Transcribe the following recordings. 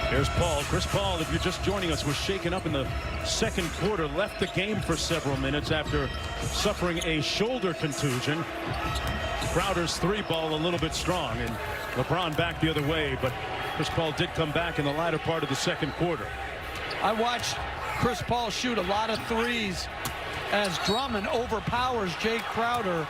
Here's Paul. Chris Paul, if you're just joining us, was shaken up in the second quarter, left the game for several minutes after suffering a shoulder contusion. Crowder's three ball a little bit strong, and LeBron back the other way, but Chris Paul did come back in the latter part of the second quarter. I watched Chris Paul shoot a lot of threes as Drummond overpowers Jay Crowder.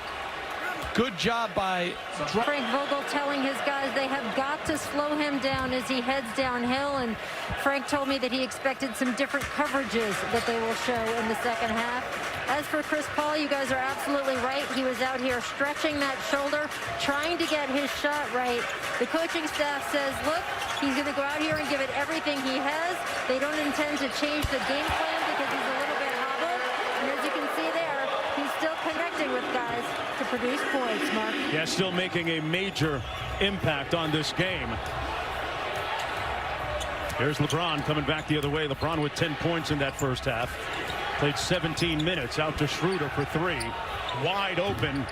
Good job by Frank Vogel telling his guys they have got to slow him down as he heads downhill, and Frank told me that he expected some different coverages that they will show in the second half. As for Chris Paul, you guys are absolutely right. He was out here stretching that shoulder, trying to get his shot right. The coaching staff says, look, he's going to go out here and give it everything he has. They don't intend to change the game plan because he's a little bit hobbled. And as you can see there, he's still connecting with guys to produce points, Mark. Yeah, still making a major impact on this game. Here's LeBron coming back the other way. LeBron with 10 points in that first half. Played 17 minutes, out to Schroeder for three. Wide open.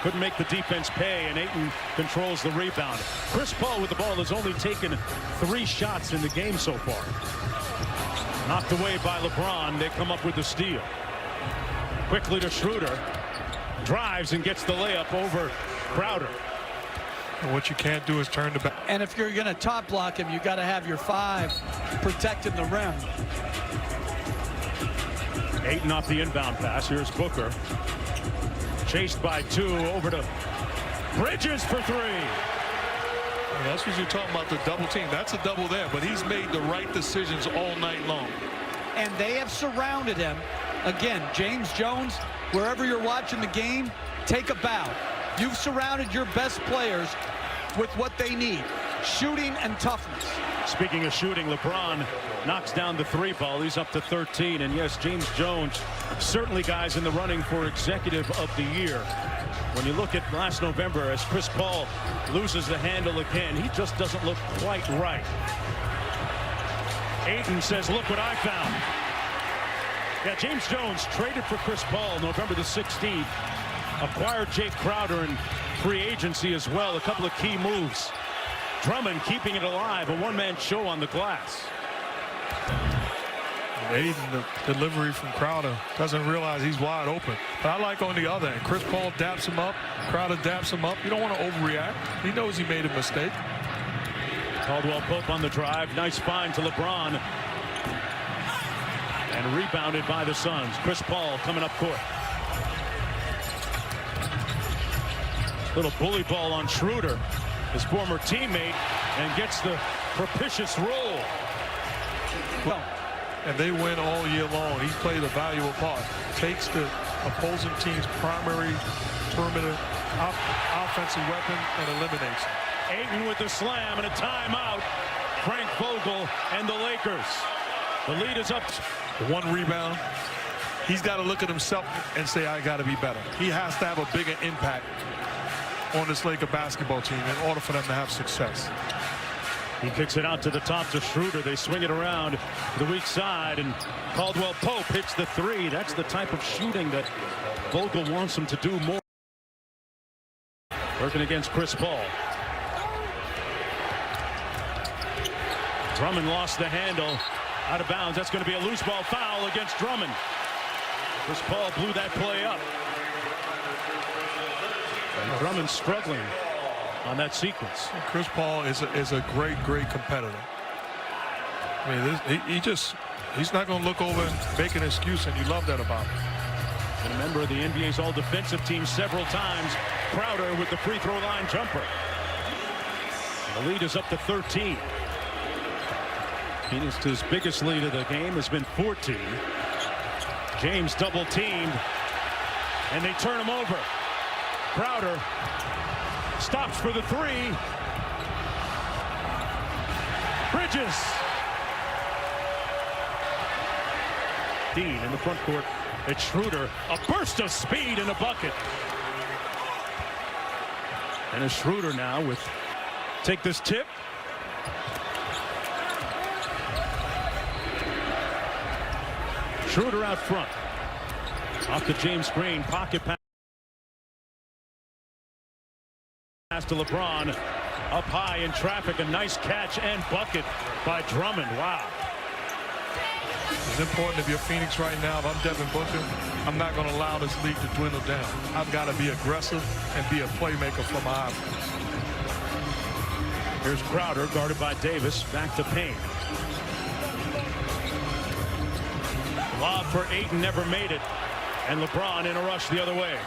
Couldn't make the defense pay, and Ayton controls the rebound. Chris Paul with the ball has only taken 3 shots in the game so far. Knocked away by LeBron. They come up with the steal. Quickly to Schroeder. Drives and gets the layup over Crowder. And what you can't do is turn the back. And if you're going to top block him, you got to have your 5 protecting the rim. Ayton off the inbound pass. Here's Booker. Chased by 2 over to Bridges for 3. And that's what you're talking about, the double team. That's a double there, but he's made the right decisions all night long. And they have surrounded him. Again, James Jones, wherever you're watching the game, take a bow. You've surrounded your best players with what they need, shooting and toughness. Speaking of shooting, LeBron knocks down the 3 ball. He's up to 13. And yes, James Jones, certainly guys in the running for Executive of the Year. When you look at last November, as Chris Paul loses the handle again, he just doesn't look quite right. Ayton says, look what I found. Yeah, James Jones traded for Chris Paul November the 16th. Acquired Jay Crowder in free agency as well. A couple of key moves. Drummond keeping it alive, a one-man show on the glass. Ayton, the delivery from Crowder, doesn't realize he's wide open. But I like on the other end, Chris Paul daps him up, Crowder daps him up. You don't want to overreact. He knows he made a mistake. Caldwell Pope on the drive. Nice find to LeBron. And rebounded by the Suns. Chris Paul coming up court. Little bully ball on Schroeder, his former teammate, and gets the propitious roll. Well, and they win all year long. He played a valuable part. Takes the opposing team's primary perimeter offensive weapon and eliminates it. Ayton with the slam and a timeout. Frank Vogel and the Lakers. The lead is up. 1 rebound. He's got to look at himself and say, I got to be better. He has to have a bigger impact on this Laker basketball team in order for them to have success. He kicks it out to the top to Schroeder. They swing it around the weak side, and Caldwell Pope hits the 3. That's the type of shooting that Vogel wants him to do more. Working against Chris Paul. Drummond lost the handle. Out of bounds. That's going to be a loose ball foul against Drummond. Chris Paul blew that play up. And Drummond struggling on that sequence. Chris Paul is a great competitor. I mean, he's not going to look over and make an excuse, and you love that about him. And a member of the NBA's all-defensive team several times. Crowder with the free throw line jumper. And the lead is up to 13. Phoenix's biggest lead of the game has been 14. James double teamed, and they turn him over. Crowder stops for the 3. Bridges. Dean in the front court. It's Schroeder. A burst of speed in a bucket. And it's Schroeder now with take this tip. Schroeder out front. Off to James Green. Pocket pass to LeBron. Up high in traffic, a nice catch and bucket by Drummond. Wow. It's important if you're Phoenix right now. If I'm Devin Booker, I'm not going to allow this lead to dwindle down. I've got to be aggressive and be a playmaker for my offense. Here's Crowder guarded by Davis. Back to Payne. Lob for Ayton, never made it. And LeBron in a rush the other way.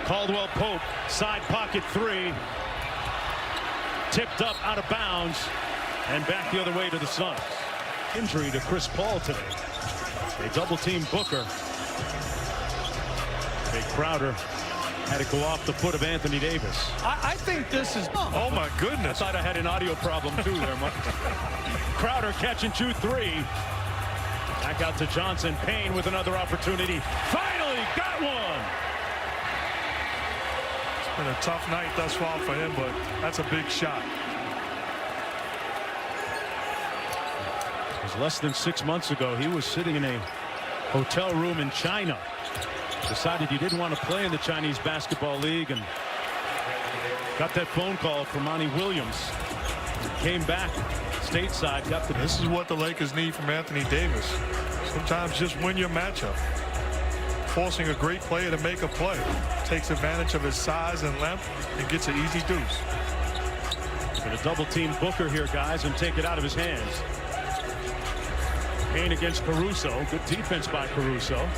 Caldwell Pope, side pocket three. Tipped up out of bounds and back the other way to the Suns. Injury to Chris Paul today. They double team Booker. Crowder had to go off the foot of Anthony Davis. I think this is... Oh my goodness. I thought I had an audio problem too there, Mike. Crowder catch and shoot three. Back out to Johnson. Payne with another opportunity. Finally got one. It's been a tough night thus far for him, but that's a big shot. It was less than 6 months ago. He was sitting in a hotel room in China. Decided he didn't want to play in the Chinese Basketball League and got that phone call from Monty Williams. Came back stateside. Got the... This is what the Lakers need from Anthony Davis. Sometimes just win your matchup. Forcing a great player to make a play. Takes advantage of his size and length and gets an easy deuce. Going to double team Booker here, guys, and take it out of his hands. Payne against Caruso. Good defense by Caruso.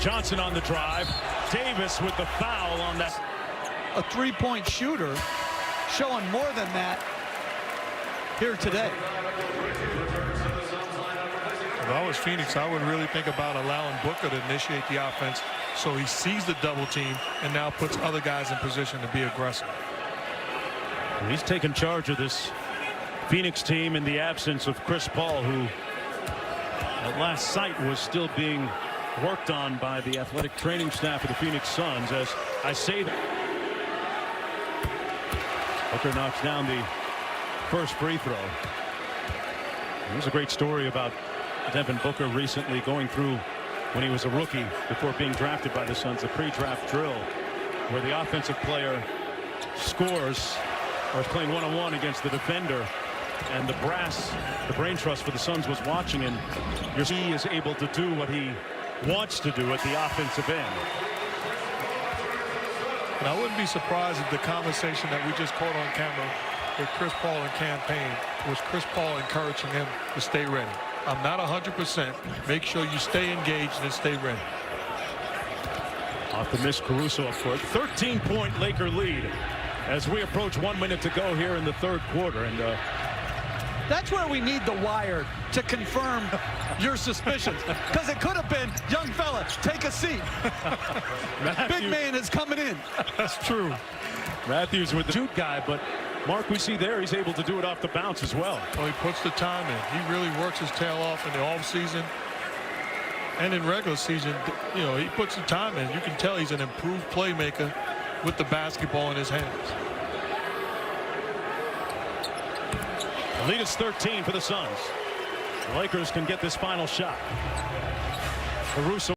Johnson on the drive. Davis with the foul on that. A three-point shooter showing more than that here today. If I was Phoenix, I would really think about allowing Booker to initiate the offense so he sees the double team and now puts other guys in position to be aggressive. He's taken charge of this Phoenix team in the absence of Chris Paul, who at last sight was still being worked on by the athletic training staff of the Phoenix Suns. As I say that, Booker knocks down the first free throw. There's a great story about Devin Booker recently going through when he was a rookie before being drafted by the Suns, the pre-draft drill where the offensive player scores or is playing one-on-one against the defender, and the brain trust for the Suns was watching, and he is able to do what he wants to do at the offensive end. And I wouldn't be surprised if the conversation that we just caught on camera with Chris Paul and Cam Payne was Chris Paul encouraging him to stay ready. I'm not 100%. Make sure you stay engaged and stay ready. Off the miss, Caruso up for it. 13-point Laker lead as we approach 1 minute to go here in the third quarter. And that's where we need the wire to confirm your suspicions, because it could have been, young fella, take a seat. Big man is coming in. That's true. Matthews with the shoot guy, but Mark, we see there he's able to do it off the bounce as well. Well, he puts the time in. He really works his tail off in the offseason and in regular season. You know, he puts the time in. You can tell he's an improved playmaker with the basketball in his hands. The lead is 13 for the Suns. The Lakers can get this final shot. Caruso